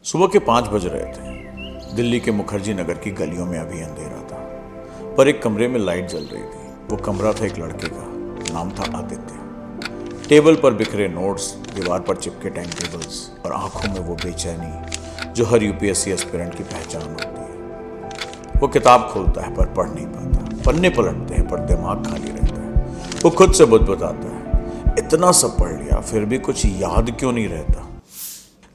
सुबह के 5 बज रहे थे। दिल्ली के मुखर्जी नगर की गलियों में अभी अंधेरा था, पर एक कमरे में लाइट जल रही थी। वो कमरा था एक लड़के का, नाम था आदित्य। टेबल पर बिखरे नोट्स, दीवार पर चिपके टाइम टेबल्स और आंखों में वो बेचैनी जो हर यूपीएससी एस्पिरेंट की पहचान होती है। वो किताब खोलता है पर पढ़ नहीं पाता, पन्ने पलटते हैं पर दिमाग खाली रहता है। वो खुद से बुदबुदाता है, इतना सब पढ़ लिया फिर भी कुछ याद क्यों नहीं रहता।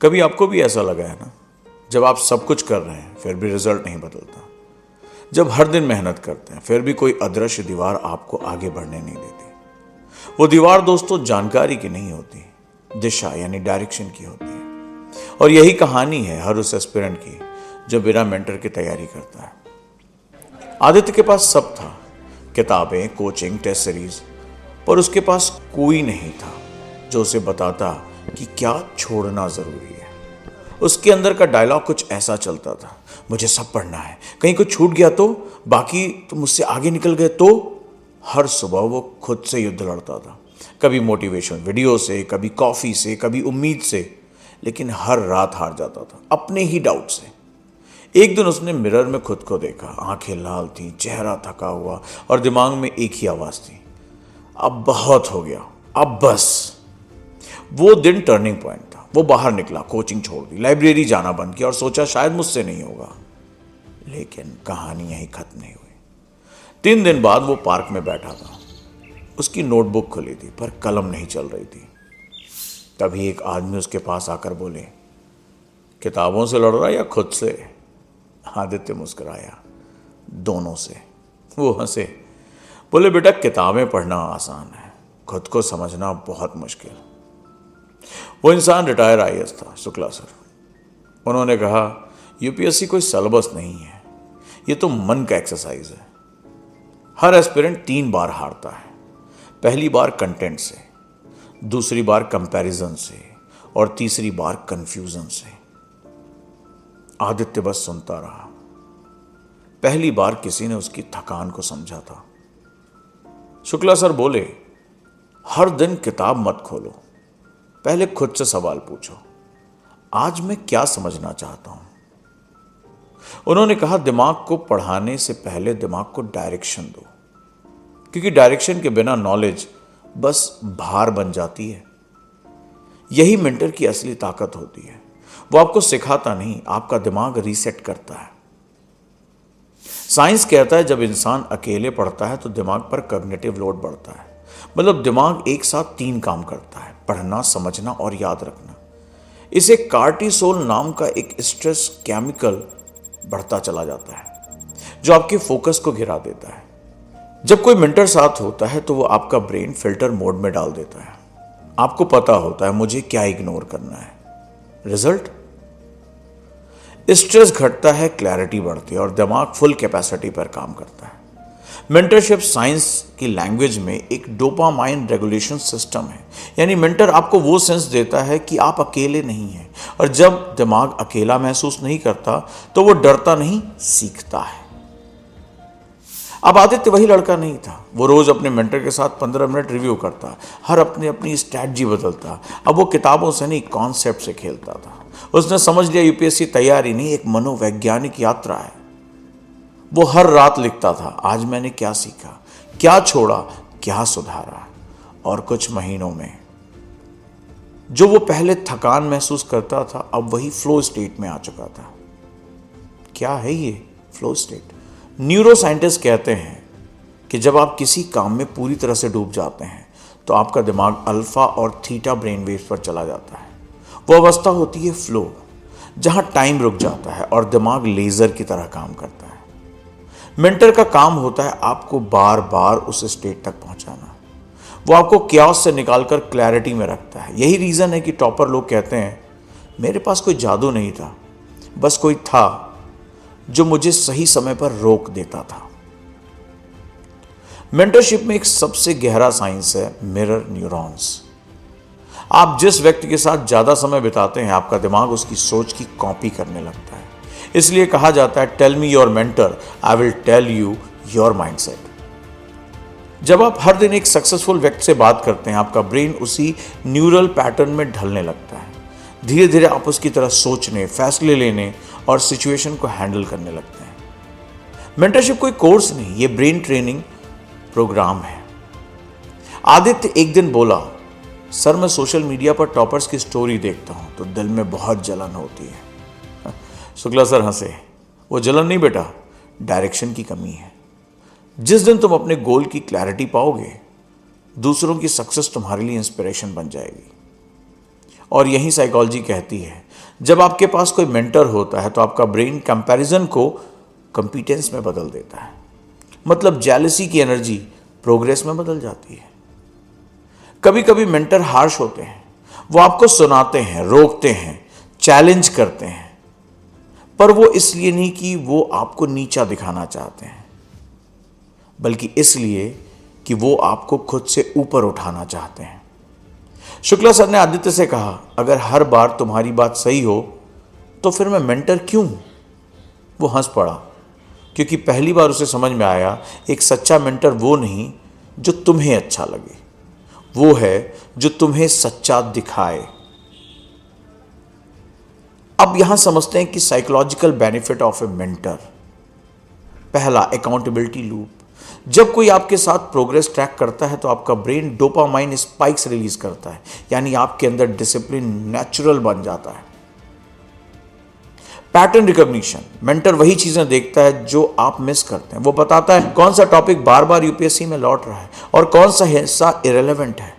कभी आपको भी ऐसा लगा है ना, जब आप सब कुछ कर रहे हैं फिर भी रिजल्ट नहीं बदलता, जब हर दिन मेहनत करते हैं फिर भी कोई अदृश्य दीवार आपको आगे बढ़ने नहीं देती। वो दीवार दोस्तों जानकारी की नहीं होती, दिशा यानी डायरेक्शन की होती है। और यही कहानी है हर उस एस्पिरेंट की जो बिना मेंटर की तैयारी करता है। आदित्य के पास सब था, किताबें, कोचिंग, टेस्ट सीरीज, पर उसके पास कोई नहीं था जो उसे बताता कि क्या छोड़ना जरूरी है। उसके अंदर का डायलॉग कुछ ऐसा चलता था, मुझे सब पढ़ना है, कहीं कुछ छूट गया तो, बाकी तो मुझसे आगे निकल गए तो। हर सुबह वो खुद से युद्ध लड़ता था, कभी मोटिवेशन वीडियो से, कभी कॉफी से, कभी उम्मीद से, लेकिन हर रात हार जाता था अपने ही डाउट से। एक दिन उसने मिरर में खुद को देखा, आंखें लाल थी, चेहरा थका हुआ और दिमाग में एक ही आवाज थी, अब बहुत हो गया, अब बस। वो दिन टर्निंग पॉइंट था। वो बाहर निकला, कोचिंग छोड़ दी, लाइब्रेरी जाना बंद किया और सोचा शायद मुझसे नहीं होगा। लेकिन कहानी यहीं खत्म नहीं हुई। 3 दिन बाद वो पार्क में बैठा था। उसकी नोटबुक खुली थी पर कलम नहीं चल रही थी। तभी एक आदमी उसके पास आकर बोले, किताबों से लड़ रहा या खुद से? आदित्य मुस्कुराया, दोनों से। वो हंसे, बोले बेटा किताबें पढ़ना आसान है, खुद को समझना बहुत मुश्किल। वो इंसान रिटायर आईएएस था, शुक्ला सर। उन्होंने कहा, यूपीएससी कोई सिलेबस नहीं है, ये तो मन का एक्सरसाइज है। हर एस्पिरेंट 3 बार हारता है। पहली बार कंटेंट से, दूसरी बार कंपैरिजन से और तीसरी बार कंफ्यूजन से। आदित्य बस सुनता रहा। पहली बार किसी ने उसकी थकान को समझा था। शुक्ला सर बोले, हर दिन किताब मत खोलो, पहले खुद से सवाल पूछो, आज मैं क्या समझना चाहता हूं। उन्होंने कहा, दिमाग को पढ़ाने से पहले दिमाग को डायरेक्शन दो, क्योंकि डायरेक्शन के बिना नॉलेज बस भार बन जाती है। यही मेंटर की असली ताकत होती है। वो आपको सिखाता नहीं, आपका दिमाग रीसेट करता है। साइंस कहता है जब इंसान अकेले पढ़ता है तो दिमाग पर कॉग्निटिव लोड बढ़ता है। मतलब दिमाग एक साथ 3 काम करता है, पढ़ना, समझना और याद रखना। इसे कार्टिसोल नाम का एक स्ट्रेस केमिकल बढ़ता चला जाता है जो आपके फोकस को गिरा देता है। जब कोई मेंटर साथ होता है तो वो आपका ब्रेन फिल्टर मोड में डाल देता है। आपको पता होता है मुझे क्या इग्नोर करना है। रिजल्ट, स्ट्रेस घटता है, क्लैरिटी बढ़ती है और दिमाग फुल कैपेसिटी पर काम करता है। मेंटरशिप साइंस की लैंग्वेज में एक डोपामाइन रेगुलेशन सिस्टम है, यानी मेंटर आपको वो सेंस देता है कि आप अकेले नहीं हैं। और जब दिमाग अकेला महसूस नहीं करता तो वो डरता नहीं, सीखता है। अब आदित्य वही लड़का नहीं था। वो रोज अपने मेंटर के साथ 15 मिनट रिव्यू करता, हर अपनी स्ट्रैटेजी बदलता। अब वो किताबों से नहीं, कॉन्सेप्ट से खेलता था। उसने समझ लिया यूपीएससी तैयारी नहीं, एक मनोवैज्ञानिक यात्रा है। वो हर रात लिखता था, आज मैंने क्या सीखा, क्या छोड़ा, क्या सुधारा। और कुछ महीनों में जो वो पहले थकान महसूस करता था, अब वही फ्लो स्टेट में आ चुका था। क्या है ये फ्लो स्टेट? न्यूरो साइंटिस्ट कहते हैं कि जब आप किसी काम में पूरी तरह से डूब जाते हैं तो आपका दिमाग अल्फा और थीटा ब्रेन वेव्स पर चला जाता है। वो अवस्था होती है फ्लो, जहां टाइम रुक जाता है और दिमाग लेजर की तरह काम करता है। मेंटर का काम होता है आपको बार बार उस स्टेट तक पहुंचाना। वो आपको क्यास से निकालकर क्लैरिटी में रखता है। यही रीजन है कि टॉपर लोग कहते हैं, मेरे पास कोई जादू नहीं था, बस कोई था जो मुझे सही समय पर रोक देता था। मेंटरशिप में एक सबसे गहरा साइंस है मिरर न्यूरॉन्स। आप जिस व्यक्ति के साथ ज्यादा समय बिताते हैं, आपका दिमाग उसकी सोच की कॉपी करने लगता है। इसलिए कहा जाता है, tell me your mentor, I will tell you your mindset. जब आप हर दिन एक सक्सेसफुल व्यक्ति से बात करते हैं, आपका ब्रेन उसी न्यूरल पैटर्न में ढलने लगता है। धीरे धीरे आप उसकी तरह सोचने, फैसले लेने और सिचुएशन को हैंडल करने लगते हैं। मेंटरशिप कोई कोर्स नहीं, ये ब्रेन ट्रेनिंग प्रोग्राम है। आदित्य एक दिन बोला, सर मैं सोशल मीडिया पर टॉपर्स की स्टोरी देखता हूं तो दिल में बहुत जलन होती है। शुक्ला सर हंसे, वो जलन नहीं बेटा, डायरेक्शन की कमी है। जिस दिन तुम अपने गोल की क्लैरिटी पाओगे, दूसरों की सक्सेस तुम्हारे लिए इंस्पिरेशन बन जाएगी। और यही साइकोलॉजी कहती है, जब आपके पास कोई मेंटर होता है तो आपका ब्रेन कंपैरिजन को कंपीटेंस में बदल देता है। मतलब जेलसी की एनर्जी प्रोग्रेस में बदल जाती है। कभी कभी मेंटर हार्श होते हैं, वो आपको सुनाते हैं, रोकते हैं, चैलेंज करते हैं, पर वो इसलिए नहीं कि वो आपको नीचा दिखाना चाहते हैं, बल्कि इसलिए कि वो आपको खुद से ऊपर उठाना चाहते हैं। शुक्ला सर ने आदित्य से कहा, अगर हर बार तुम्हारी बात सही हो तो फिर मैं मेंटर क्यों? वो हंस पड़ा, क्योंकि पहली बार उसे समझ में आया, एक सच्चा मेंटर वो नहीं जो तुम्हें अच्छा लगे, वो है जो तुम्हें सच्चा दिखाए। अब यहां समझते हैं कि psychological benefit of A mentor. पहला, अकाउंटेबिलिटी लूप। जब कोई आपके साथ प्रोग्रेस ट्रैक करता है तो आपका ब्रेन डोपामाइन स्पाइक्स रिलीज करता है, यानी आपके अंदर डिसिप्लिन नेचुरल बन जाता है। पैटर्न रिकॉग्निशन, मेंटर वही चीजें देखता है जो आप मिस करते हैं। वो बताता है कौन सा टॉपिक बार बार यूपीएससी में लौट रहा है और कौन सा हिस्सा इरेलेवेंट है।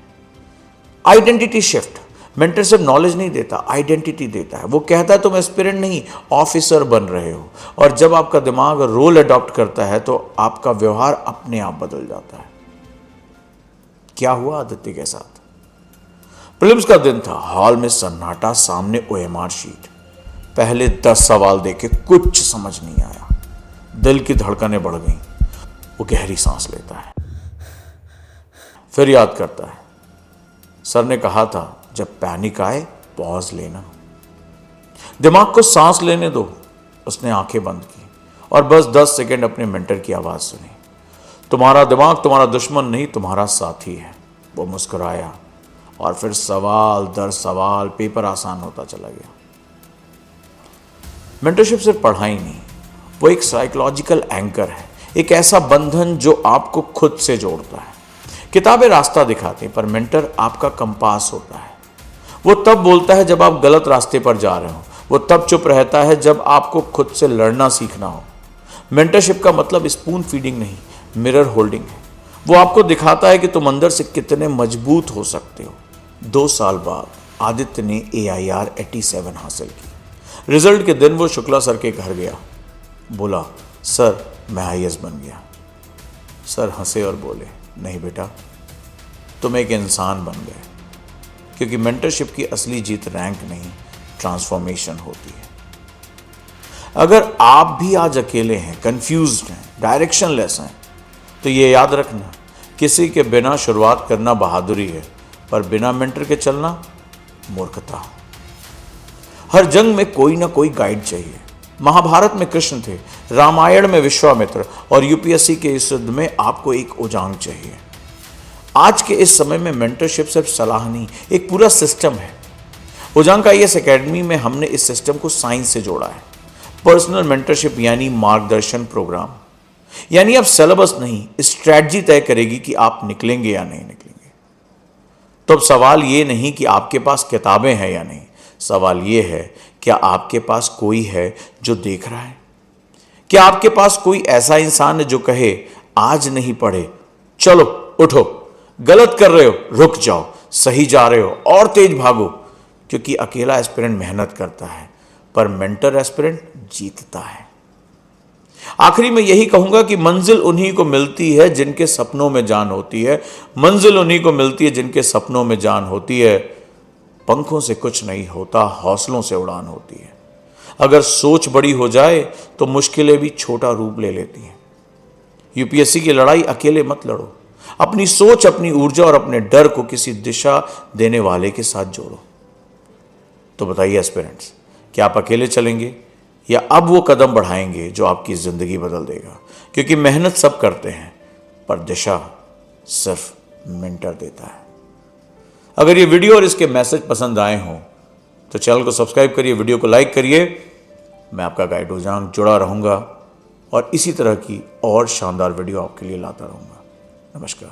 आइडेंटिटी शिफ्ट, मेंटर सिर्फ नॉलेज नहीं देता, आइडेंटिटी देता है। वो कहता है तुम एस्पिरेंट नहीं, ऑफिसर बन रहे हो। और जब आपका दिमाग रोल अडॉप्ट करता है तो आपका व्यवहार अपने आप बदल जाता है। क्या हुआ आदित्य के साथ? प्रीलिम्स का दिन था, हॉल में सन्नाटा, सामने ओएमआर शीट। पहले 10 सवाल देके कुछ समझ नहीं आया। दिल की धड़कनें बढ़ गईं। वो गहरी सांस लेता है, फिर याद करता है, सर ने कहा था जब पैनिक आए पॉज लेना। दिमाग को सांस लेने दो। उसने आंखें बंद की और बस 10 सेकंड अपने मेंटर की आवाज सुनी। तुम्हारा दिमाग तुम्हारा दुश्मन नहीं, तुम्हारा साथी है। वो मुस्कुराया और फिर सवाल दर सवाल पेपर आसान होता चला गया। मेंटरशिप सिर्फ पढ़ाई नहीं, वो एक साइकोलॉजिकल एंकर है, एक ऐसा बंधन जो आपको खुद से जोड़ता है। किताबें रास्ता दिखाती हैं, पर मेंटर आपका कंपास होता है। वो तब बोलता है जब आप गलत रास्ते पर जा रहे हो, वो तब चुप रहता है जब आपको खुद से लड़ना सीखना हो। मेंटरशिप का मतलब स्पून फीडिंग नहीं, मिरर होल्डिंग है। वो आपको दिखाता है कि तुम अंदर से कितने मजबूत हो सकते हो। 2 साल बाद आदित्य ने AIR 87 हासिल की। रिजल्ट के दिन वो शुक्ला सर के घर गया, बोला, सर मैं IAS बन गया। सर हंसे और बोले, नहीं बेटा, तुम एक इंसान बन गए। क्योंकि मेंटरशिप की असली जीत रैंक नहीं, ट्रांसफॉर्मेशन होती है। अगर आप भी आज अकेले हैं, कंफ्यूज्ड हैं, डायरेक्शनलेस हैं, तो ये याद रखना, किसी के बिना शुरुआत करना बहादुरी है, पर बिना मेंटर के चलना मूर्खता। हर जंग में कोई ना कोई गाइड चाहिए। महाभारत में कृष्ण थे, रामायण में विश्वामित्र, और यूपीएससी के इस युद्ध में आपको एक उजांग चाहिए। आज के इस समय में मेंटरशिप सिर्फ सलाह नहीं, एक पूरा सिस्टम है। उजांग IAS एकेडमी में हमने इस सिस्टम को साइंस से जोड़ा है। पर्सनल मेंटरशिप यानी मार्गदर्शन प्रोग्राम, यानी अब सिलेबस नहीं, स्ट्रैटेजी तय करेगी कि आप निकलेंगे या नहीं निकलेंगे। तो अब सवाल ये नहीं कि आपके पास किताबें हैं या नहीं, सवाल ये है क्या आपके पास कोई है जो देख रहा है? क्या आपके पास कोई ऐसा इंसान है जो कहे, आज नहीं पढ़े, चलो उठो, गलत कर रहे हो रुक जाओ, सही जा रहे हो और तेज भागो? क्योंकि अकेला एस्पिरेंट मेहनत करता है, पर मेंटर एस्पिरेंट जीतता है। आखिरी में यही कहूंगा कि मंजिल उन्हीं को मिलती है जिनके सपनों में जान होती है। मंजिल उन्हीं को मिलती है जिनके सपनों में जान होती है। पंखों से कुछ नहीं होता, हौसलों से उड़ान होती है। अगर सोच बड़ी हो जाए तो मुश्किलें भी छोटा रूप ले लेती हैं। यूपीएससी की लड़ाई अकेले मत लड़ो। अपनी सोच, अपनी ऊर्जा और अपने डर को किसी दिशा देने वाले के साथ जोड़ो। तो बताइए एस्पिरेंट्स, क्या आप अकेले चलेंगे या अब वो कदम बढ़ाएंगे जो आपकी जिंदगी बदल देगा? क्योंकि मेहनत सब करते हैं, पर दिशा सिर्फ मेंटर देता है। अगर ये वीडियो और इसके मैसेज पसंद आए हों तो चैनल को सब्सक्राइब करिए, वीडियो को लाइक करिए। मैं आपका गाइड उजांग जुड़ा रहूँगा और इसी तरह की और शानदार वीडियो आपके लिए लाता रहूँगा। नमस्कार।